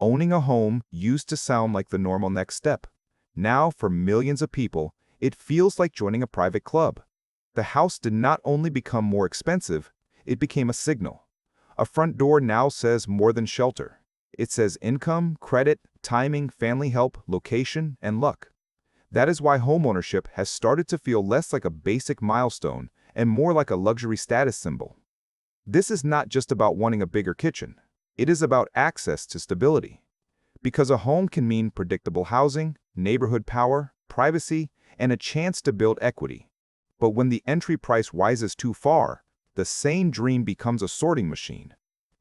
Owning a home used to sound like the normal next step. Now, for millions of people, it feels like joining a private club. The house did not only become more expensive, it became a signal. A front door now says more than shelter. It says income, credit, timing, family help, location, and luck. That is why homeownership has started to feel less like a basic milestone and more like a luxury status symbol. This is not just about wanting a bigger kitchen. It is about access to stability. Because a home can mean predictable housing, neighborhood power, privacy, and a chance to build equity. But when the entry price rises too far, the same dream becomes a sorting machine.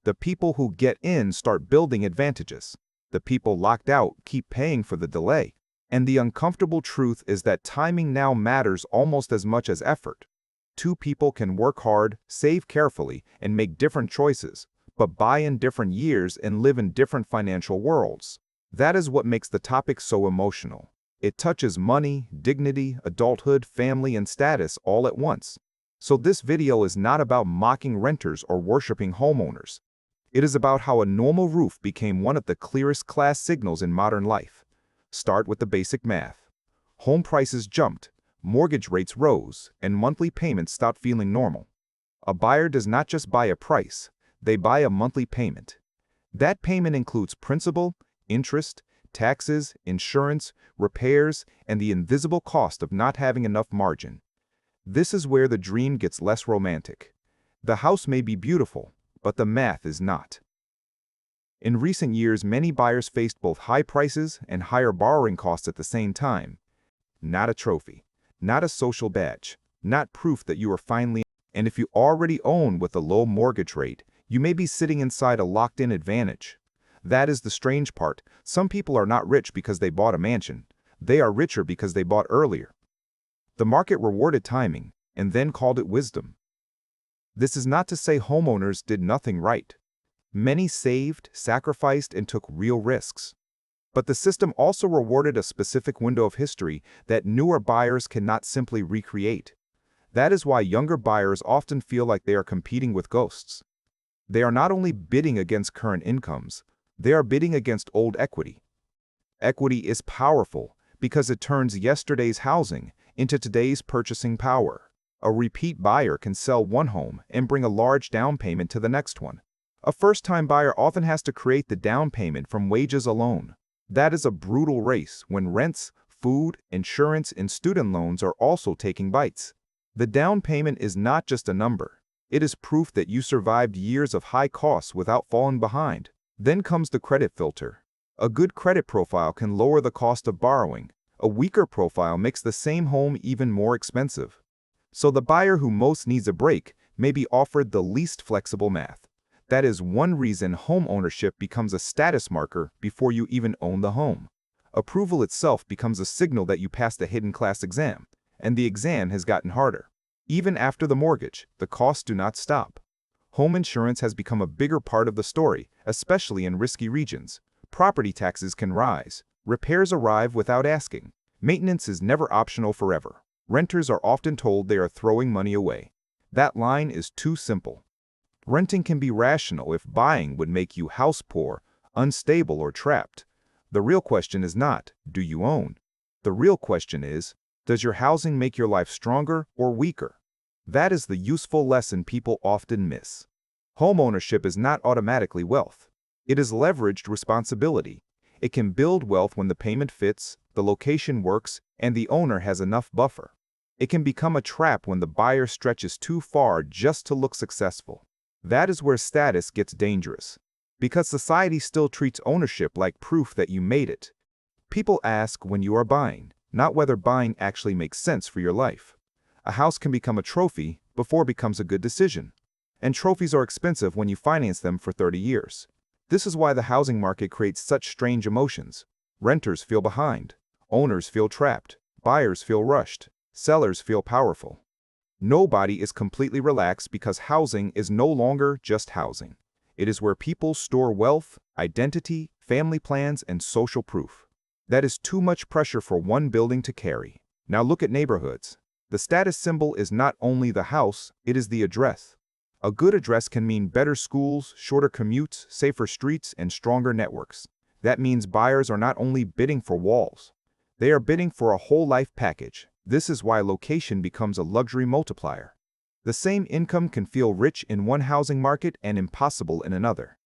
The people who get in start building advantages. The people locked out keep paying for the delay. And the uncomfortable truth is that timing now matters almost as much as effort. Two people can work hard, save carefully, and make different choices, but buy in different years and live in different financial worlds. That is what makes the topic so emotional. It touches money, dignity, adulthood, family, and status all at once. So this video is not about mocking renters or worshiping homeowners. It is about how a normal roof became one of the clearest class signals in modern life. Start with the basic math. Home prices jumped, mortgage rates rose, and monthly payments stopped feeling normal. A buyer does not just buy a price, they buy a monthly payment. That payment includes principal, interest, taxes, insurance, repairs, and the invisible cost of not having enough margin. This is where the dream gets less romantic. The house may be beautiful, but the math is not. In recent years, many buyers faced both high prices and higher borrowing costs at the same time. Not a trophy, not a social badge, not proof that you are finally. And if you already own with a low mortgage rate, you may be sitting inside a locked-in advantage. That is the strange part. Some people are not rich because they bought a mansion. They are richer because they bought earlier. The market rewarded timing and then called it wisdom. This is not to say homeowners did nothing right. Many saved, sacrificed, and took real risks. But the system also rewarded a specific window of history that newer buyers cannot simply recreate. That is why younger buyers often feel like they are competing with ghosts. They are not only bidding against current incomes, they are bidding against old equity. Equity is powerful because it turns yesterday's housing into today's purchasing power. A repeat buyer can sell one home and bring a large down payment to the next one. A first-time buyer often has to create the down payment from wages alone. That is a brutal race when rents, food, insurance, and student loans are also taking bites. The down payment is not just a number. It is proof that you survived years of high costs without falling behind. Then comes the credit filter. A good credit profile can lower the cost of borrowing. A weaker profile makes the same home even more expensive. So the buyer who most needs a break may be offered the least flexible math. That is one reason home ownership becomes a status marker before you even own the home. Approval itself becomes a signal that you passed a hidden class exam, and the exam has gotten harder. Even after the mortgage, the costs do not stop. Home insurance has become a bigger part of the story, especially in risky regions. Property taxes can rise. Repairs arrive without asking. Maintenance is never optional forever. Renters are often told they are throwing money away. That line is too simple. Renting can be rational if buying would make you house poor, unstable, or trapped. The real question is not, do you own? The real question is, does your housing make your life stronger or weaker? That is the useful lesson people often miss. Homeownership is not automatically wealth. It is leveraged responsibility. It can build wealth when the payment fits, the location works, and the owner has enough buffer. It can become a trap when the buyer stretches too far just to look successful. That is where status gets dangerous, because society still treats ownership like proof that you made it. People ask when you are buying, not whether buying actually makes sense for your life. A house can become a trophy before it becomes a good decision. And trophies are expensive when you finance them for 30 years. This is why the housing market creates such strange emotions. Renters feel behind. Owners feel trapped. Buyers feel rushed. Sellers feel powerful. Nobody is completely relaxed because housing is no longer just housing. It is where people store wealth, identity, family plans, and social proof. That is too much pressure for one building to carry. Now look at neighborhoods. The status symbol is not only the house, it is the address. A good address can mean better schools, shorter commutes, safer streets, and stronger networks. That means buyers are not only bidding for walls, they are bidding for a whole life package. This is why location becomes a luxury multiplier. The same income can feel rich in one housing market and impossible in another.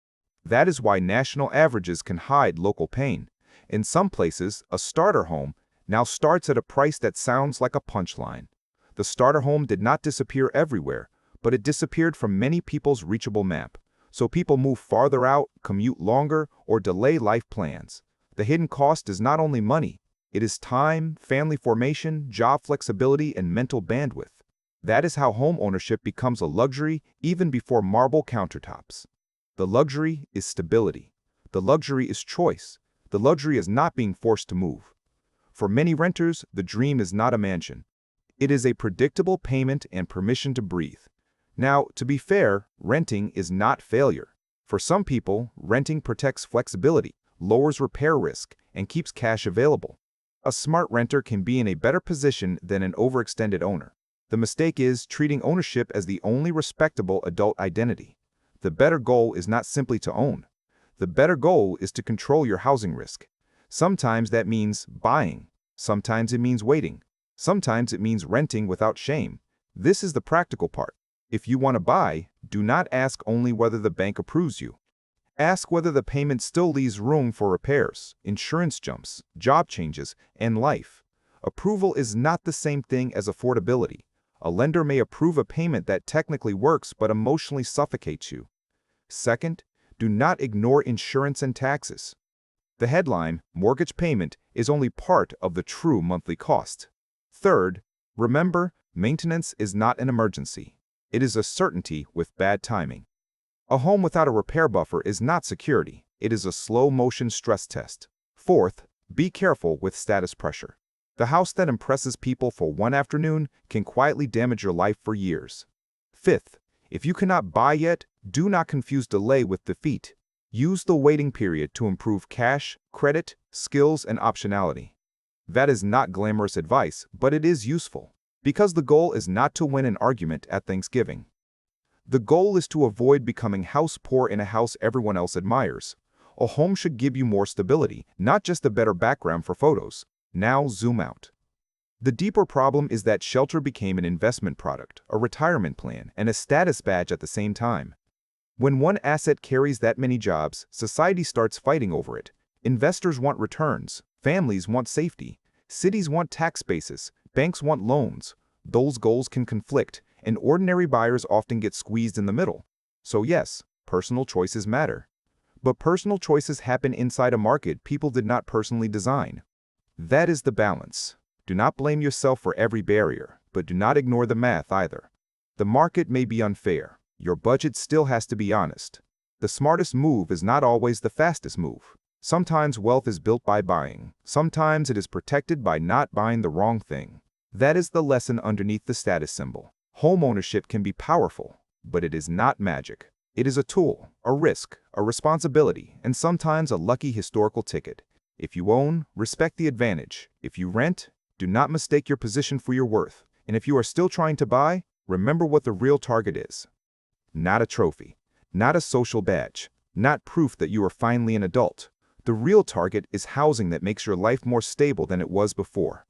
That is why national averages can hide local pain. In some places, a starter home now starts at a price that sounds like a punchline. The starter home did not disappear everywhere, but it disappeared from many people's reachable map. So people move farther out, commute longer, or delay life plans. The hidden cost is not only money, it is time, family formation, job flexibility, and mental bandwidth. That is how home ownership becomes a luxury even before marble countertops. The luxury is stability. The luxury is choice. The luxury is not being forced to move. For many renters, the dream is not a mansion. It is a predictable payment and permission to breathe. Now, to be fair, renting is not failure. For some people, renting protects flexibility, lowers repair risk, and keeps cash available. A smart renter can be in a better position than an overextended owner. The mistake is treating ownership as the only respectable adult identity. The better goal is not simply to own. The better goal is to control your housing risk. Sometimes that means buying. Sometimes it means waiting. Sometimes it means renting without shame. This is the practical part. If you want to buy, do not ask only whether the bank approves you. Ask whether the payment still leaves room for repairs, insurance jumps, job changes, and life. Approval is not the same thing as affordability. A lender may approve a payment that technically works but emotionally suffocates you. Second, do not ignore insurance and taxes. The headline, mortgage payment, is only part of the true monthly cost. Third, remember, maintenance is not an emergency. It is a certainty with bad timing. A home without a repair buffer is not security. It is a slow-motion stress test. Fourth, be careful with status pressure. The house that impresses people for one afternoon can quietly damage your life for years. Fifth, if you cannot buy yet, do not confuse delay with defeat. Use the waiting period to improve cash, credit, skills, and optionality. That is not glamorous advice, but it is useful, because the goal is not to win an argument at Thanksgiving. The goal is to avoid becoming house poor in a house everyone else admires. A home should give you more stability, not just a better background for photos. Now zoom out. The deeper problem is that shelter became an investment product, a retirement plan, and a status badge at the same time. When one asset carries that many jobs, society starts fighting over it. Investors want returns, families want safety, cities want tax bases, banks want loans. Those goals can conflict, and ordinary buyers often get squeezed in the middle. So yes, personal choices matter. But personal choices happen inside a market people did not personally design. That is the balance. Do not blame yourself for every barrier, but do not ignore the math either. The market may be unfair. Your budget still has to be honest. The smartest move is not always the fastest move. Sometimes wealth is built by buying. Sometimes it is protected by not buying the wrong thing. That is the lesson underneath the status symbol. Homeownership can be powerful, but it is not magic. It is a tool, a risk, a responsibility, and sometimes a lucky historical ticket. If you own, respect the advantage. If you rent, do not mistake your position for your worth. And if you are still trying to buy, remember what the real target is. Not a trophy, not a social badge, not proof that you are finally an adult. The real target is housing that makes your life more stable than it was before.